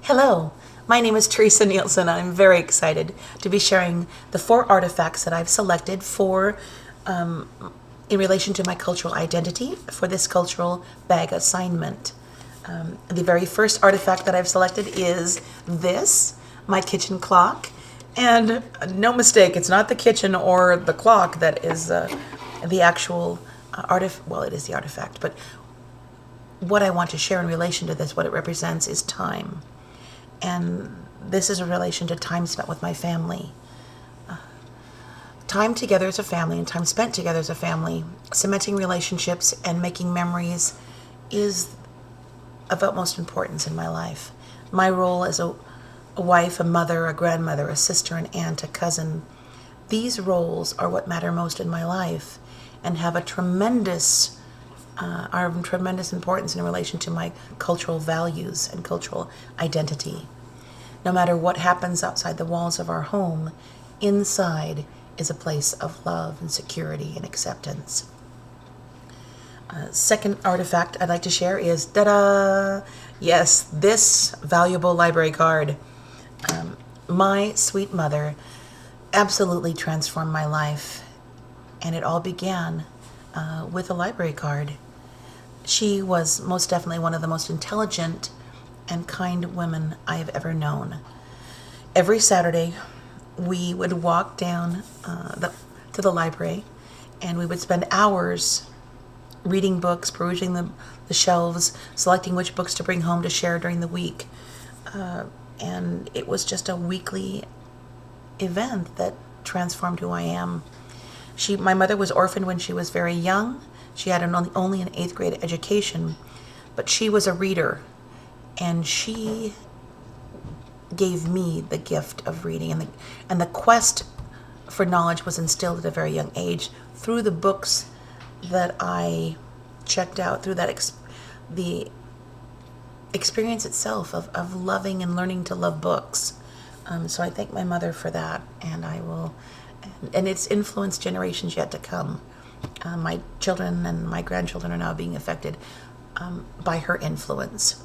Hello, my name is Teresa Nielsen. I'm very excited to be sharing the 4 artifacts that I've selected for in relation to my cultural identity for this cultural bag assignment. The very first artifact that I've selected is this, my kitchen clock. And no mistake, it's not the kitchen or the clock that is the actual well, it is the artifact, but what I want to share in relation to this, what it represents, is time. And this is in relation to time spent with my family. Time together as a family and time spent together as a family, cementing relationships and making memories is of utmost importance in my life. My role as a wife, a mother, a grandmother, a sister, an aunt, a cousin, these roles are what matter most in my life and have a tremendous are of tremendous importance in relation to my cultural values and cultural identity. No matter what happens outside the walls of our home, inside is a place of love and security and acceptance. Second artifact I'd like to share is, ta-da! Yes, this valuable library card. My sweet mother absolutely transformed my life, and it all began with a library card. She was most definitely one of the most intelligent and kind women I have ever known. Every Saturday, we would walk down to the library, and we would spend hours reading books, perusing the shelves, selecting which books to bring home to share during the week. And it was just a weekly event that transformed who I am. My mother was orphaned when she was very young. She had only an 8th grade education, but she was a reader, and she gave me the gift of reading, and the quest for knowledge was instilled at a very young age through the books that I checked out, through the experience itself of loving and learning to love books. So I thank my mother for that, and it's influenced generations yet to come. My children and my grandchildren are now being affected by her influence.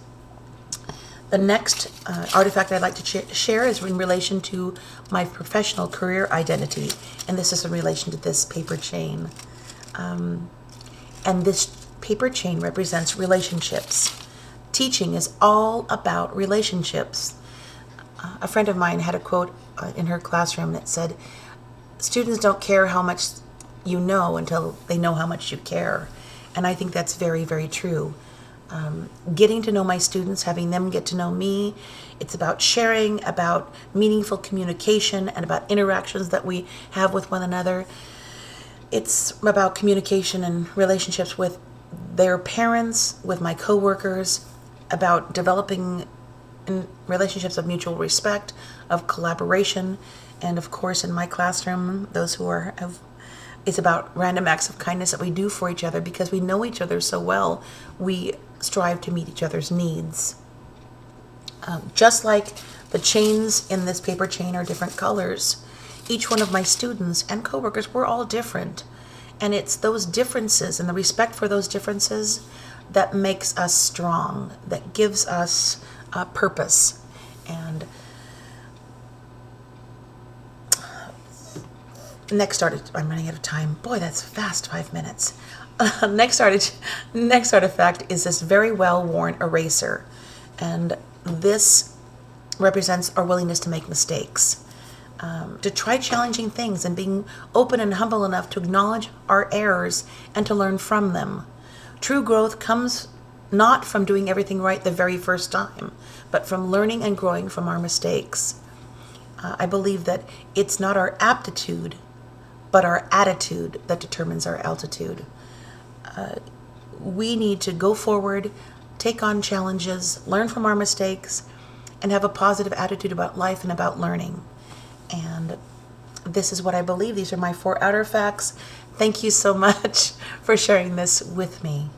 The next artifact I'd like to share is in relation to my professional career identity, and this is in relation to this paper chain. And this paper chain represents relationships. Teaching is all about relationships. A friend of mine had a quote in her classroom that said, "Students don't care how much you know until they know how much you care." And I think that's very, very true. Getting to know my students, having them get to know me, it's about sharing, about meaningful communication, and about interactions that we have with one another. It's about communication and relationships with their parents, with my coworkers, about developing relationships of mutual respect, of collaboration, and of course in my classroom, those who it's about random acts of kindness that we do for each other because we know each other so well. We strive to meet each other's needs. Just like the chains in this paper chain are different colors, each one of my students and coworkers, we're all different. And it's those differences and the respect for those differences that makes us strong, that gives us purpose. And I'm running out of time. Boy, that's fast, 5 minutes. Next artifact is this very well-worn eraser. And this represents our willingness to make mistakes, to try challenging things and being open and humble enough to acknowledge our errors and to learn from them. True growth comes not from doing everything right the very first time, but from learning and growing from our mistakes. I believe that it's not our aptitude, but our attitude that determines our altitude. We need to go forward, take on challenges, learn from our mistakes, and have a positive attitude about life and about learning. And this is what I believe. These are my 4 artifacts. Thank you so much for sharing this with me.